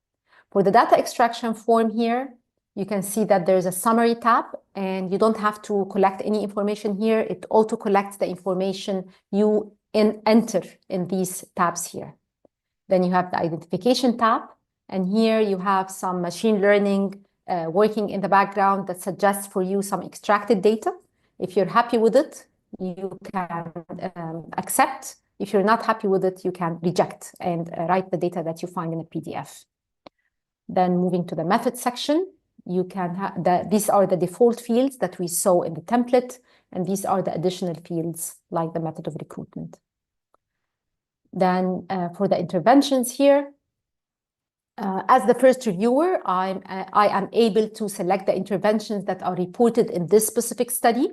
For the data extraction form here, you can see that there's a summary tab, and you don't have to collect any information here. It auto collects the information you enter in these tabs here. Then you have the identification tab, and here you have some machine learning working in the background that suggests for you some extracted data. If you're happy with it, you can accept. If you're not happy with it, you can reject and write the data that you find in a PDF. Then moving to the method section, you can have these are the default fields that we saw in the template, and these are the additional fields like the method of recruitment. Then for the interventions here, as the first reviewer, I am able to select the interventions that are reported in this specific study.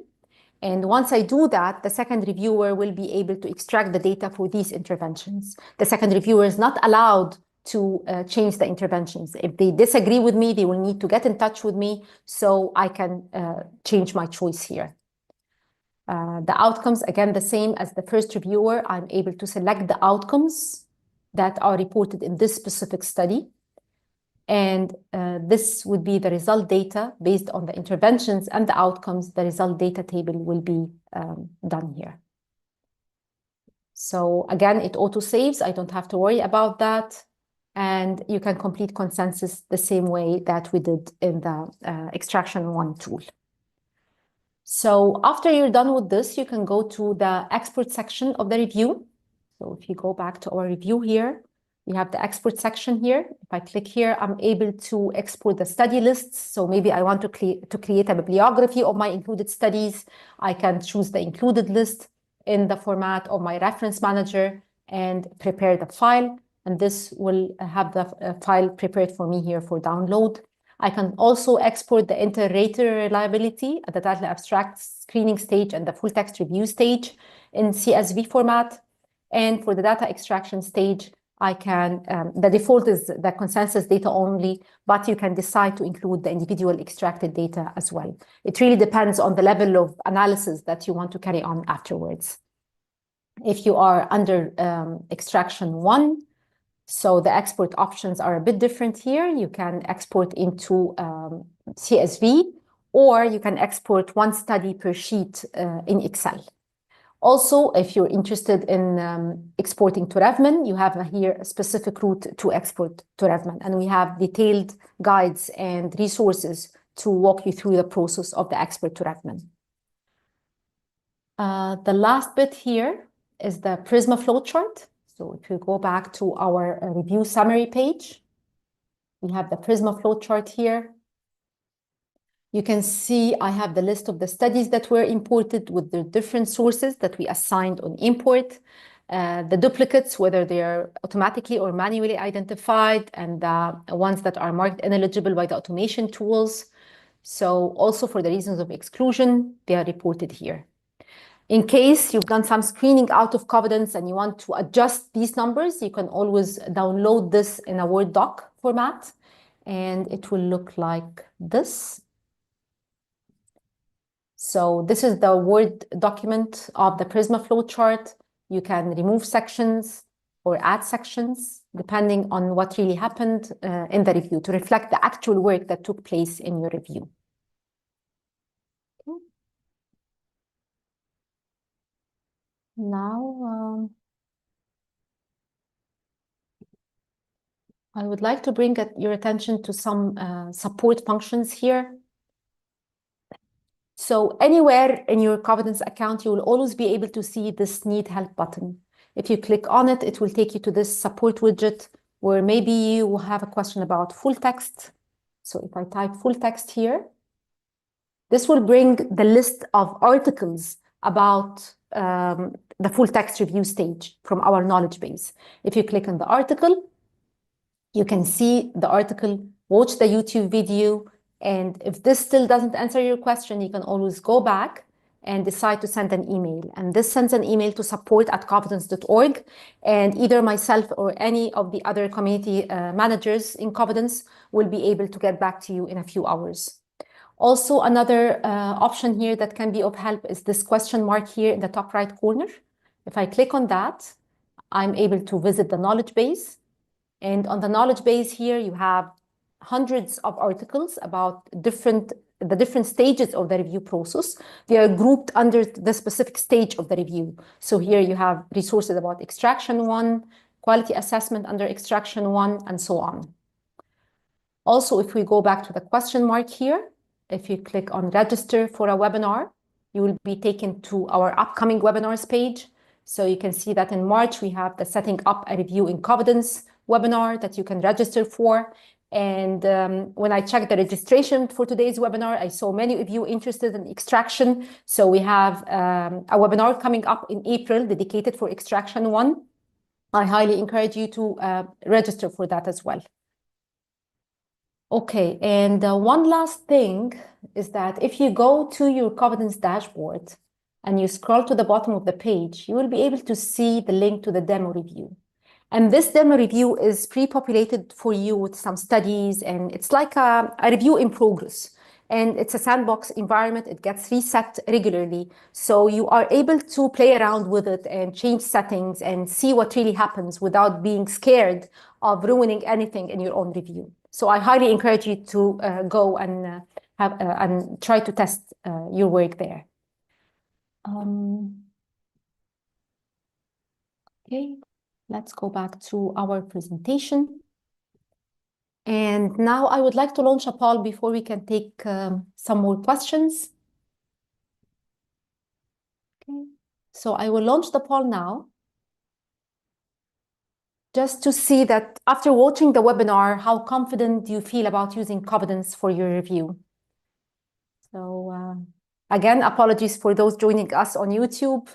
And once I do that, the second reviewer will be able to extract the data for these interventions. The second reviewer is not allowed to change the interventions. If they disagree with me, they will need to get in touch with me so I can change my choice here. The outcomes, again, the same as the first reviewer, I'm able to select the outcomes that are reported in this specific study. And this would be the result data based on the interventions and the outcomes. The result data table will be done here. So again, it auto-saves. I don't have to worry about that. And you can complete consensus the same way that we did in the extraction 1 tool. So after you're done with this, you can go to the export section of the review. So if you go back to our review here, we have the export section here. If I click here, I'm able to export the study lists. So maybe I want to create a bibliography of my included studies. I can choose the included list in the format of my reference manager and prepare the file. And this will have the file prepared for me here for download. I can also export the inter-rater reliability at the title abstract screening stage and the full text review stage in CSV format. And for the data extraction stage, I can, the default is the consensus data only, but you can decide to include the individual extracted data as well. It really depends on the level of analysis that you want to carry on afterwards. If you are under extraction 1, so the export options are a bit different here. You can export into CSV, or you can export 1 study per sheet in Excel. Also, if you're interested in exporting to Revman, you have here a specific route to export to Revman. And we have detailed guides and resources to walk you through the process of the export to Revman. The last bit here is the PRISMA flowchart. So if you go back to our review summary page, we have the PRISMA flowchart here. You can see I have the list of the studies that were imported with the different sources that we assigned on import, the duplicates, whether they are automatically or manually identified, and the ones that are marked ineligible by the automation tools. So also for the reasons of exclusion, they are reported here. In case you've done some screening out of Covidence and you want to adjust these numbers, you can always download this in a Word doc format, and it will look like this. So this is the Word document of the PRISMA flowchart. You can remove sections or add sections, depending on what really happened in the review to reflect the actual work that took place in your review. Now, I would like to bring your attention to some support functions here. So anywhere in your Covidence account, you will always be able to see this Need Help button. If you click on it, it will take you to this support widget where maybe you have a question about full text. So if I type full text here, this will bring the list of articles about the full text review stage from our knowledge base. If you click on the article, you can see the article, watch the YouTube video, and if this still doesn't answer your question, you can always go back and decide to send an email. And this sends an email to support@covidence.org, and either myself or any of the other community managers in Covidence will be able to get back to you in a few hours. Also, another option here that can be of help is this question mark here in the top right corner. If I click on that, I'm able to visit the knowledge base. And on the knowledge base here, you have hundreds of articles about the different stages of the review process. They are grouped under the specific stage of the review. So here you have resources about extraction 1, quality assessment under extraction 1, and so on. Also, if we go back to the question mark here, if you click on register for a webinar, you will be taken to our upcoming webinars page. So you can see that in March, we have the Setting Up a Review in Covidence webinar that you can register for. And when I checked the registration for today's webinar, I saw many of you interested in extraction. So we have a webinar coming up in April dedicated for extraction 1. I highly encourage you to register for that as well. Okay, and one last thing is that if you go to your Covidence dashboard and you scroll to the bottom of the page, you will be able to see the link to the demo review. And this demo review is pre-populated for you with some studies, and it's like a review in progress. And it's a sandbox environment. It gets reset regularly. So you are able to play around with it and change settings and see what really happens without being scared of ruining anything in your own review. So I highly encourage you to go and and try to test your work there. Okay, let's go back to our presentation. And now I would like to launch a poll before we can take some more questions. Okay, so I will launch the poll now, just to see that after watching the webinar, how confident do you feel about using Covidence for your review? So again, apologies for those joining us on YouTube.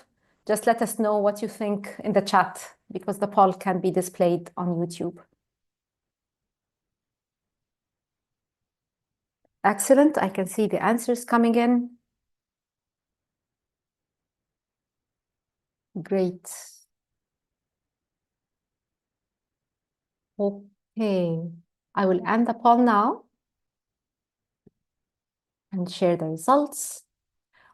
Just let us know what you think in the chat, because the poll can be displayed on YouTube. Excellent. I can see the answers coming in. Great. Okay. I will end the poll now and share the results.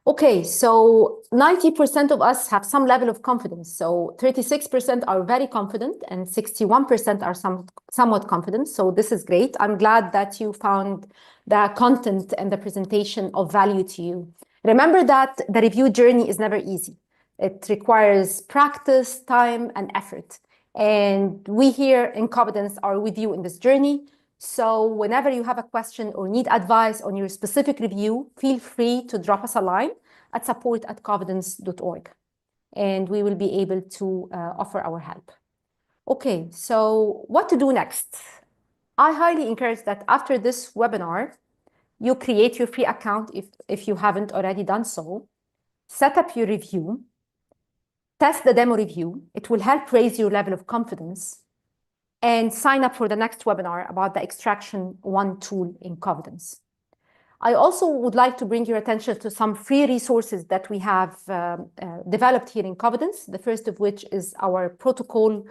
Okay, so 90% of us have some level of confidence. So 36% are very confident and 61% are somewhat confident. So this is great. I'm glad that you found the content and the presentation of value to you. Remember that the review journey is never easy. It requires practice, time, and effort. And we here in Covidence are with you in this journey. So whenever you have a question or need advice on your specific review, feel free to drop us a line at support@covidence.org, and we will be able to offer our help. Okay, so what to do next? I highly encourage that after this webinar, you create your free account if you haven't already done so, set up your review, test the demo review. It will help raise your level of confidence, and sign up for the next webinar about the extraction 1 tool in Covidence. I also would like to bring your attention to some free resources that we have developed here in Covidence, the first of which is our protocol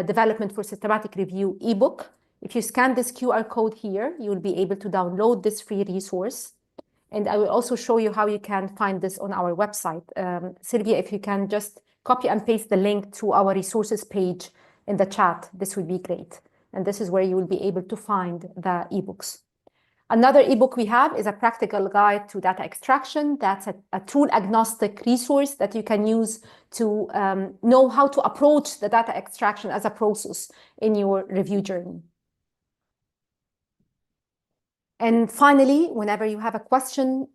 development for systematic review ebook. If you scan this QR code here, you will be able to download this free resource. And I will also show you how you can find this on our website. Sylvia, if you can just copy and paste the link to our resources page in the chat, this would be great. And this is where you will be able to find the ebooks. Another ebook we have is a practical guide to data extraction. That's a tool agnostic resource that you can use to know how to approach the data extraction as a process in your review journey. And finally, whenever you have a question,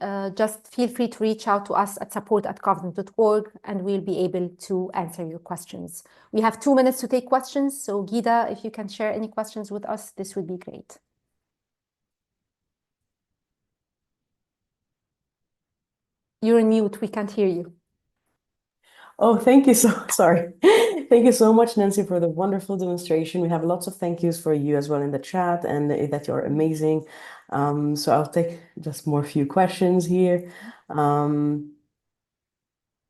just feel free to reach out to us at support@covidence.org, and we'll be able to answer your questions. We have 2 minutes to take questions, so Gida, if you can share any questions with us, this would be great. You're on mute, we can't hear you. Oh, thank you sorry. Thank you so much, Nancy, for the wonderful demonstration. We have lots of thank yous for you as well in the chat, and that you're amazing. So I'll take just more few questions here.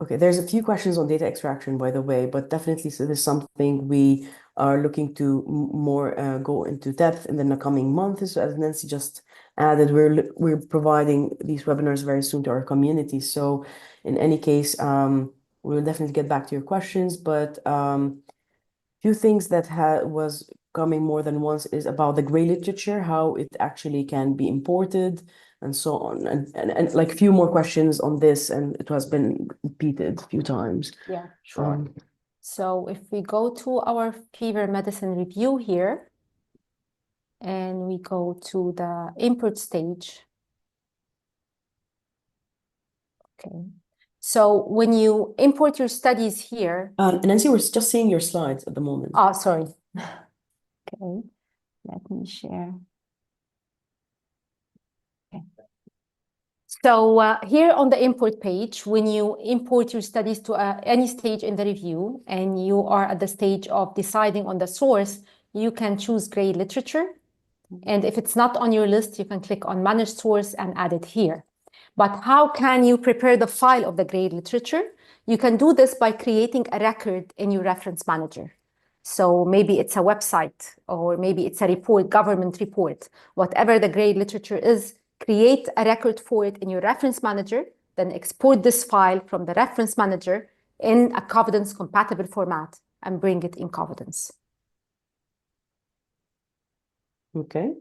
Okay, there's a few questions on data extraction, by the way, but definitely so this is something we are looking to more go into depth in the coming months. So as Nancy just added, we're providing these webinars very soon to our community. So in any case, we'll definitely get back to your questions, but few things that was coming more than once is about the gray literature, how it actually can be imported and so on. And like a few more questions on this, and it has been repeated a few times. Yeah, sure. So if we go to our fever medicine review here, and we go to the import stage. Okay. So when you import your studies here. Nancy, we're just seeing your slides at the moment. Oh, sorry. Okay, let me share. Okay. So here on the import page, when you import your studies to any stage in the review, and you are at the stage of deciding on the source, you can choose gray literature. And if it's not on your list, you can click on Manage Source and add it here. But how can you prepare the file of the gray literature? You can do this by creating a record in your reference manager. So maybe it's a website, or maybe it's a report, government report. Whatever the gray literature is, create a record for it in your reference manager, then export this file from the reference manager in a Covidence compatible format and bring it in Covidence. Okay.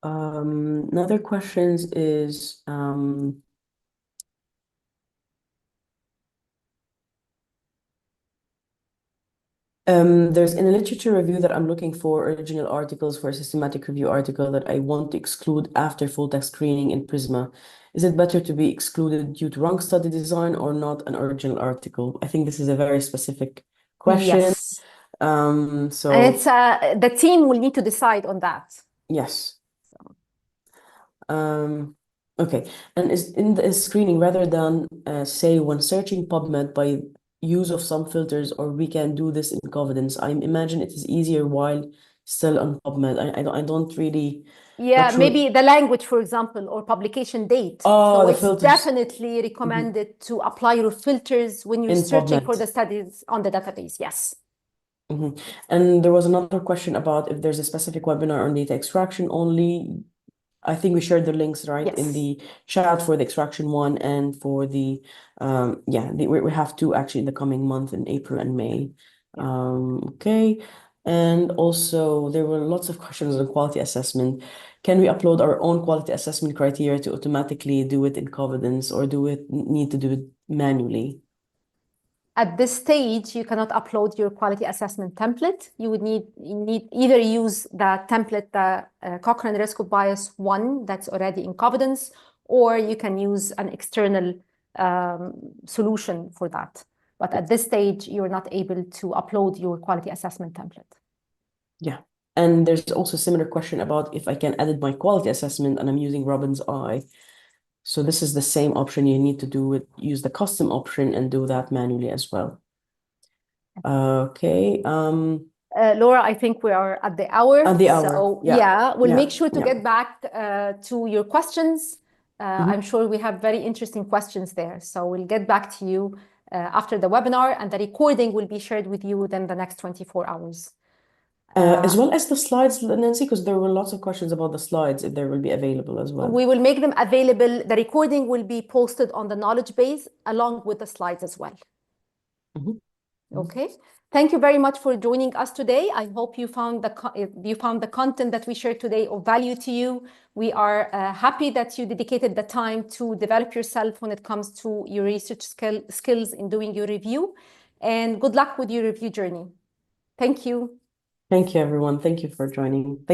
Another questions is there's in a literature review that I'm looking for original articles for a systematic review article that I want to exclude after full text screening in PRISMA. Is it better to be excluded due to wrong study design or not an original article? I think this is a very specific question. Yes. So and it's the team will need to decide on that. Yes. Okay, and is in the screening rather than say when searching PubMed by use of some filters, or we can do this in Covidence. I imagine it is easier while still on PubMed. I don't really. Yeah, sure. maybe the language, for example, or publication date. Oh, so the it's filters. definitely recommended to apply your filters when you're In searching PubMed. for the studies on the database. Yes. And there was another question about if there's a specific webinar on data extraction only. I think we shared the links, right, Yes. in the chat for the extraction one and for the, we have two actually in the coming month in April and May. Okay. And also there were lots of questions on quality assessment. Can we upload our own quality assessment criteria to automatically do it in Covidence, or do it need to do it manually? At this stage, you cannot upload your quality assessment template. You need either use the template, the Cochrane Risk of Bias 1 that's already in Covidence, or you can use an external solution for that. But at this stage, you're not able to upload your quality assessment template. Yeah. And there's also a similar question about if I can edit my quality assessment and I'm using Robin's Eye. So this is the same option. You need to use the custom option and do that manually as well. Okay. Laura, I think we are at the hour. At the hour. So Yeah. we'll make sure to get back to your questions. I'm sure we have very interesting questions there. So we'll get back to you after the webinar, and the recording will be shared with you within the next 24 hours. As well as the slides, Nancy, because there were lots of questions about the slides, if they will be available as well. We will make them available. The recording will be posted on the knowledge base along with the slides as well. Okay. Thank you very much for joining us today. I hope you found the content that we shared today of value to you. We are happy that you dedicated the time to develop yourself when it comes to your research skills in doing your review. And good luck with your review journey. Thank you. Thank you, everyone. Thank you for joining. Thank